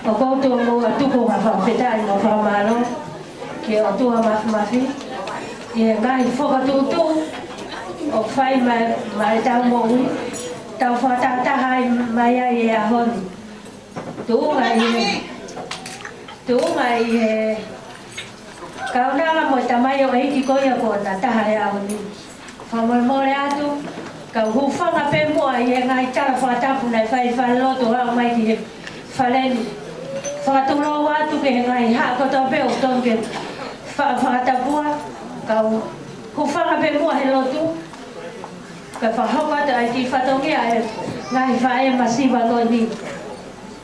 o koutou mo atuko whawhetai mo whamaro ke o tua mafi i e ngai whakatutu o whai mai tau moui tau whatatahai mai ai e ahoni tuunga i e kaunanga mo tamai o eiki koia kona tahai ahoni whamormore atu ka hufanga pe mua i e ngai tara whatapu nei whai whaloto hao mai ki he whaleni whakaturo atu ke he ngai hakoto pe o tonke whakatapua ka hufanga pe mua he lotu ka whahokata ai ki whatongia e ngai whae masiwa no ni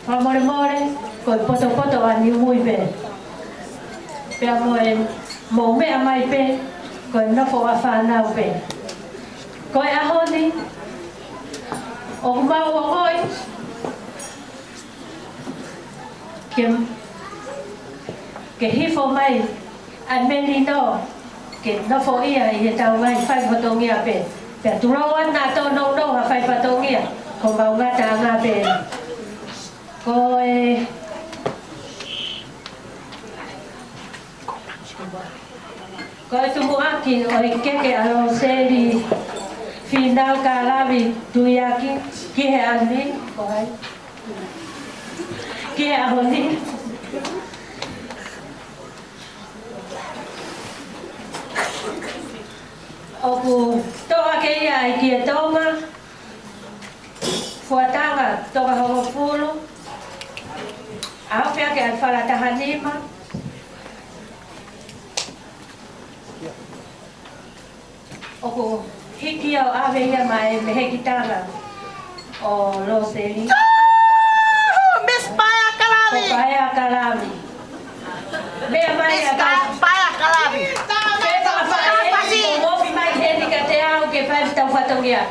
whamormore ko poto poto ani mui pe pe moe mo mea mai pe ko nofo a whanau pe ko e ahoni o mau o hoi ke hifo mai a meni no ke nofo ia i he tau mai whai whatongia pe pe turoan na tō no no ha whai whatongia ko mau ngata ngā pe ko e ko e tumu aki o i keke alo seri finau ka lawi tuiaki ki he ani ko hai ki he ahoni oku toa ke ia i ki e tonga fuatanga toka hoko fulu Aupia ke al fala tahanima oku hiki au ave ia mai me hekitanga o Roseli Miss Paya Kalawi Paya Kalawi Bea mai a Paya Kalawi Kepa whae mo fi mai heni ka te au ke whae tau whatongia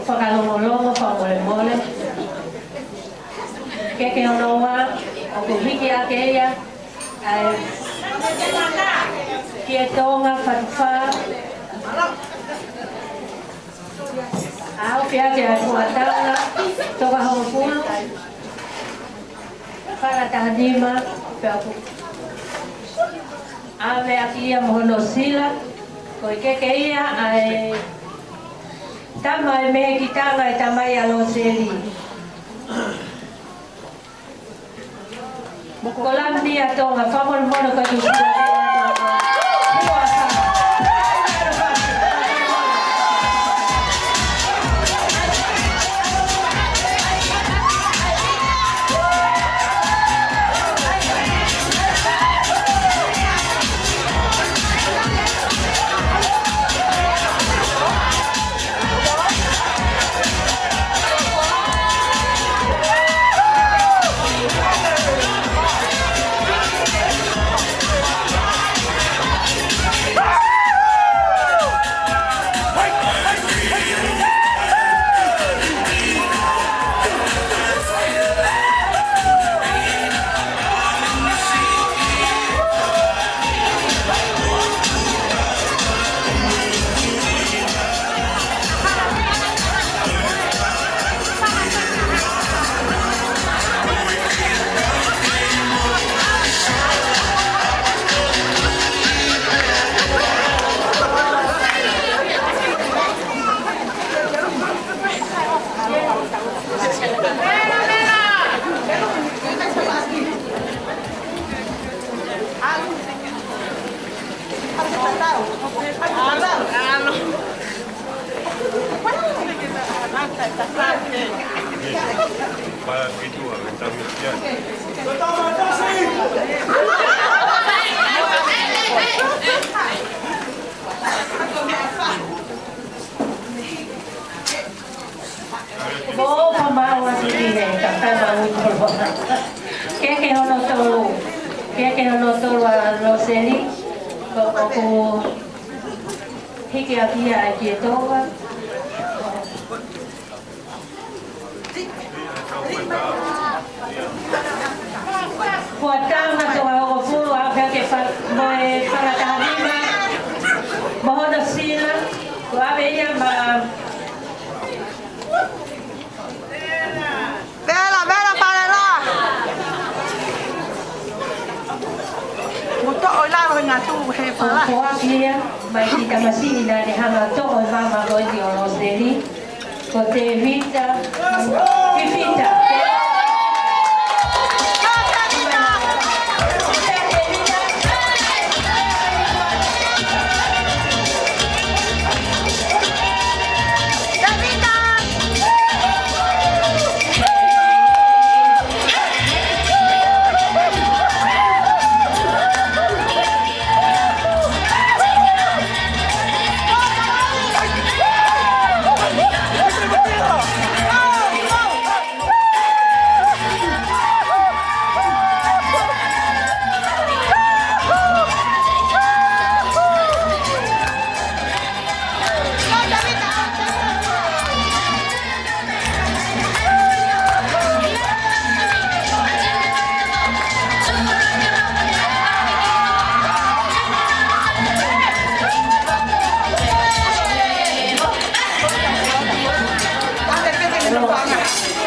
Whakalongo whamole Keke ono wa o ku hiki a keia ai Kia tonga whatuwha. Ao pia kia kuatanga. Toka hongpulu. Whana tahanima. Peaku. Ame akia mohono sila. Ko keke ia ai tamai me kitanga e tamai alo seli. Kolam dia tonga famol mono ka tu. Para que tú Bo pamawa sige kakana ulo. Keke hono tolu. Keke hono tolu lo seli. Ko hiki akia ki toga. Kuatang na to ako full apa ke moe para tarima. Mohono sila. Ko aveya ma Vela para lá. Muto ola ngatu he para. Ko akia mai kita masih ina de hanga to o mama ko di ono seli. Ko te vita. Vita.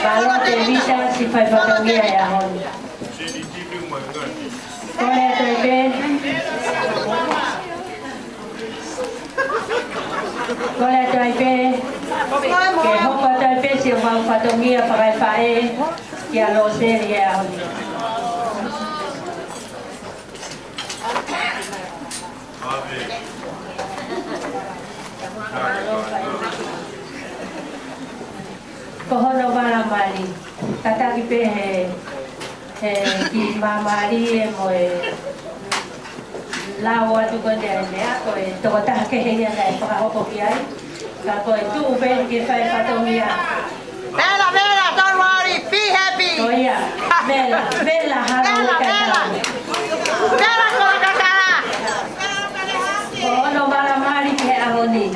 Kalau televisa si fai fotografia ya hon. Boleh terbe. Boleh terbe. Que hopa terbe si mau fotografia pakai fae ya lo ser ya hon. Kohono bala mali, tata kipe ki mamali moe lawa tu konde ane ako to kota ke henya dai pa hopo kiai ka ko tu ben ki fai patomia. Vela, don't worry, be happy. Oh ya, bela halo kata. Vela con kakara. Kohono bala mali ke ahoni.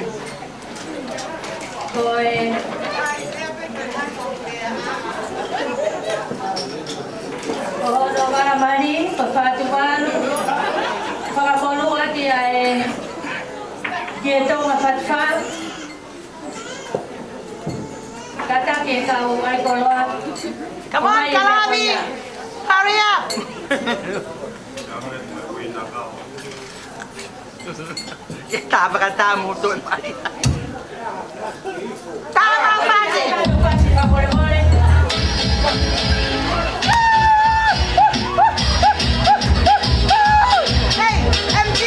Koe Kohono bala mali, papatu balu, pakapolu ati ai ke tonga fatfa kata ke kau ai koloa. Come on, Kalabi. Hurry up. Estava cantando muito. Tama, Pati. Hey, MG.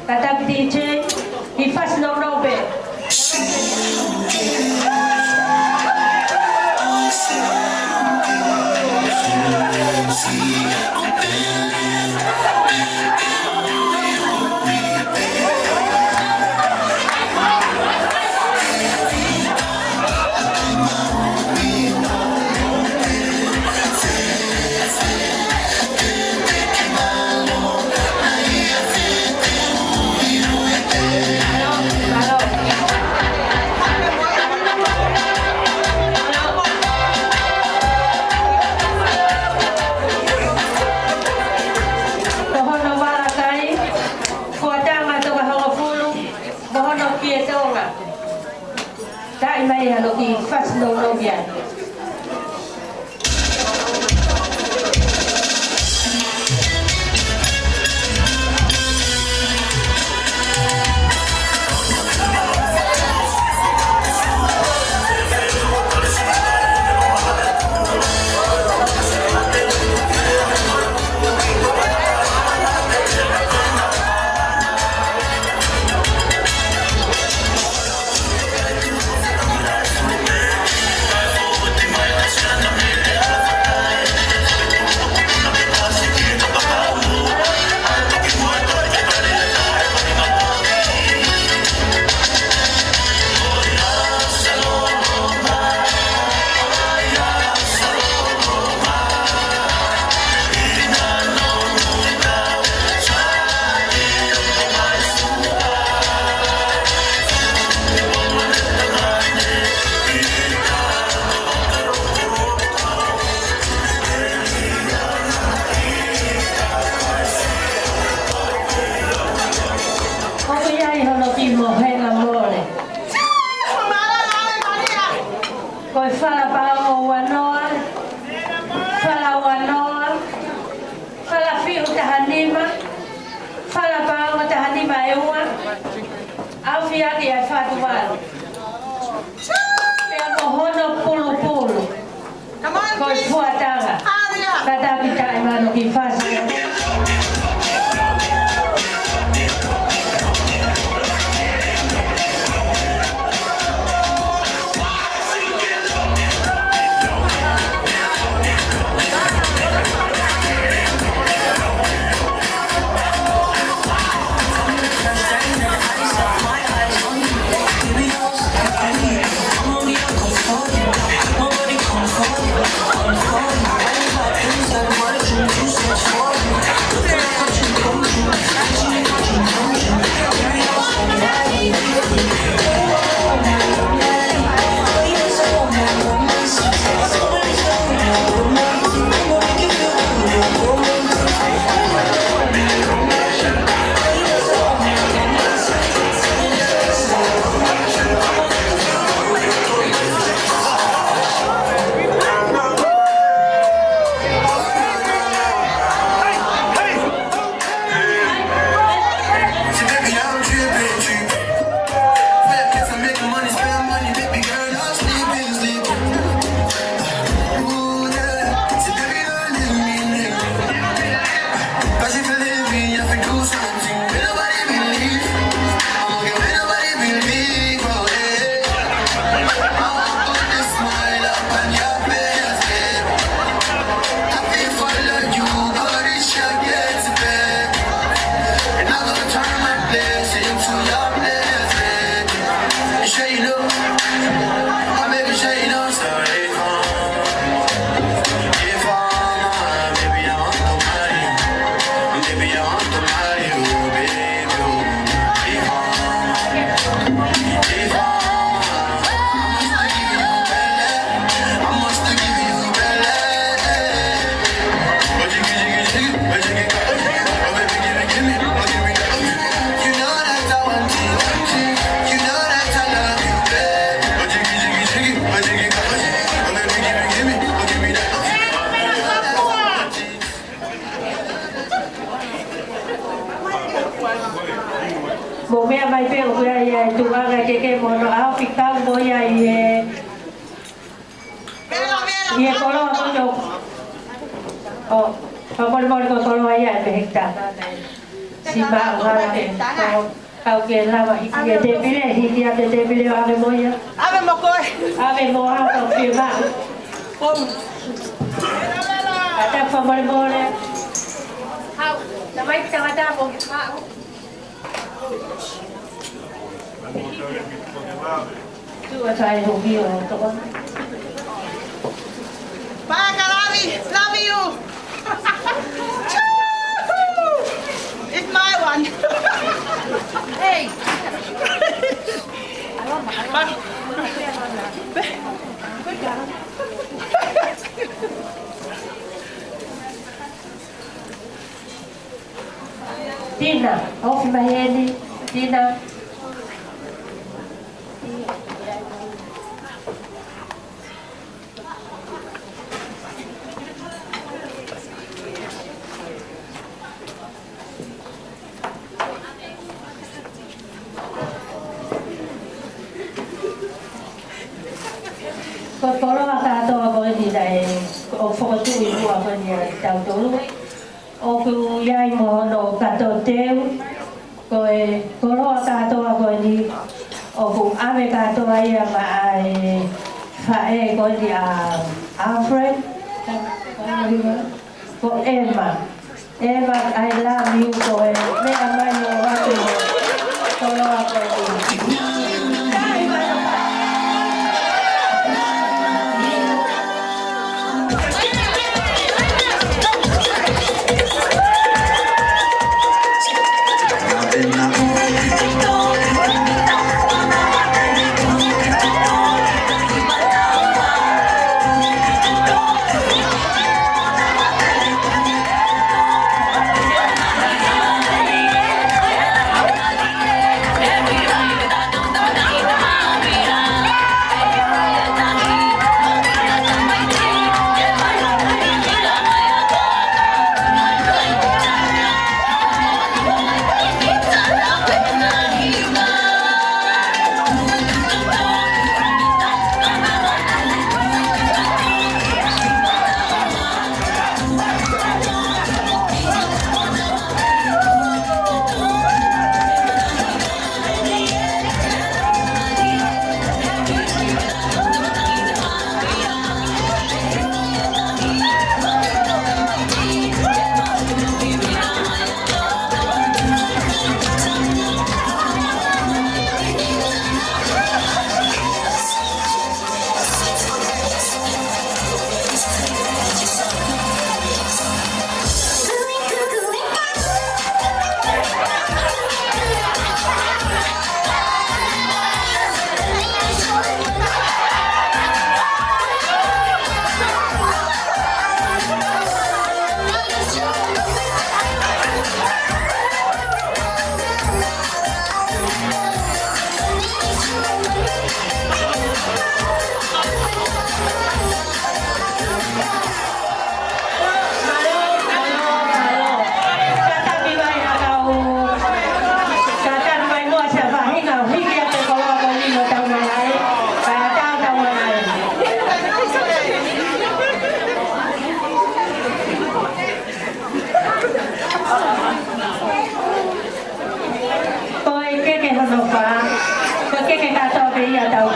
Kata DJ, he fast no be. Dai mai a lo di fast no bien. Koi fala pa o wanoa, fala fiu tahanima, fala pa o tahanima eua, au fiaki a fatuan. Pea mohono pulu pulu, koi fuatanga, kata kita emano ki fasi. Nobody come for you. mo mea mai pe o ia ia tu anga ke mo no au pika mo ia ia ia kolo aku jo oh pamor ko kolo ia pe hekta si ba ngara kau ke lava ia te pile ave mo ia Ave mo koe. ave mo ha ko pe ba Kom. ata pamor le hau namai tanga mo ha tu atai ho bio to ko Bye, Kalavi. Love you. It's my one. Hey. Tina, off my head, Tina. Kolo aka to ko ni dai o fo tu i mo ko ni ta to o ku yai mo no ka to te ko e kolo aka to ko ni o ku ave ka to ai ma ai fa e ko ni a Alfred ko Emma I love you ko e me amai no wa kolo aka ni Hãy subscribe cho kênh Ghiền Mì Gõ để không bỏ lỡ những video hấp dẫn.